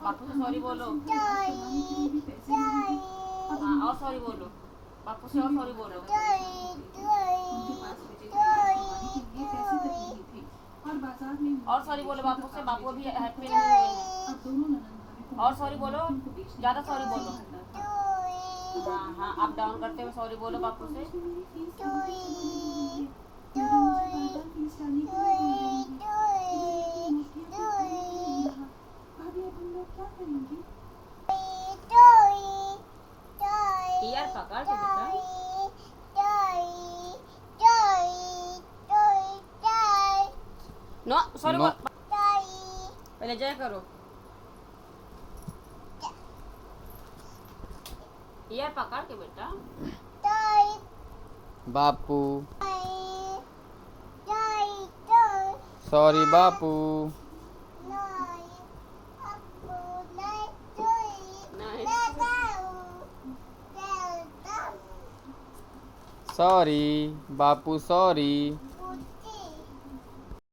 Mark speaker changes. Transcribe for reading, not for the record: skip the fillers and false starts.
Speaker 1: बापू से सॉरी बोलो। हाँ और सॉरी बोलो, बापू से और सॉरी बोलो। और सॉरी बोलो बापू से, बापू अभी हैप्पी नहीं हुए हैं। और सॉरी बोलो, ज़्यादा सॉरी बोलो। हाँ हाँ, अप डाउन करते हुए सॉरी बोलो बापू से। ईयर पकड़ के बेटा। No sorry
Speaker 2: no.
Speaker 1: बोल, पहले जय करो। ईयर पकड़ के बेटा।
Speaker 2: Bapu sorry Bapu. Sorry Bapu sorry.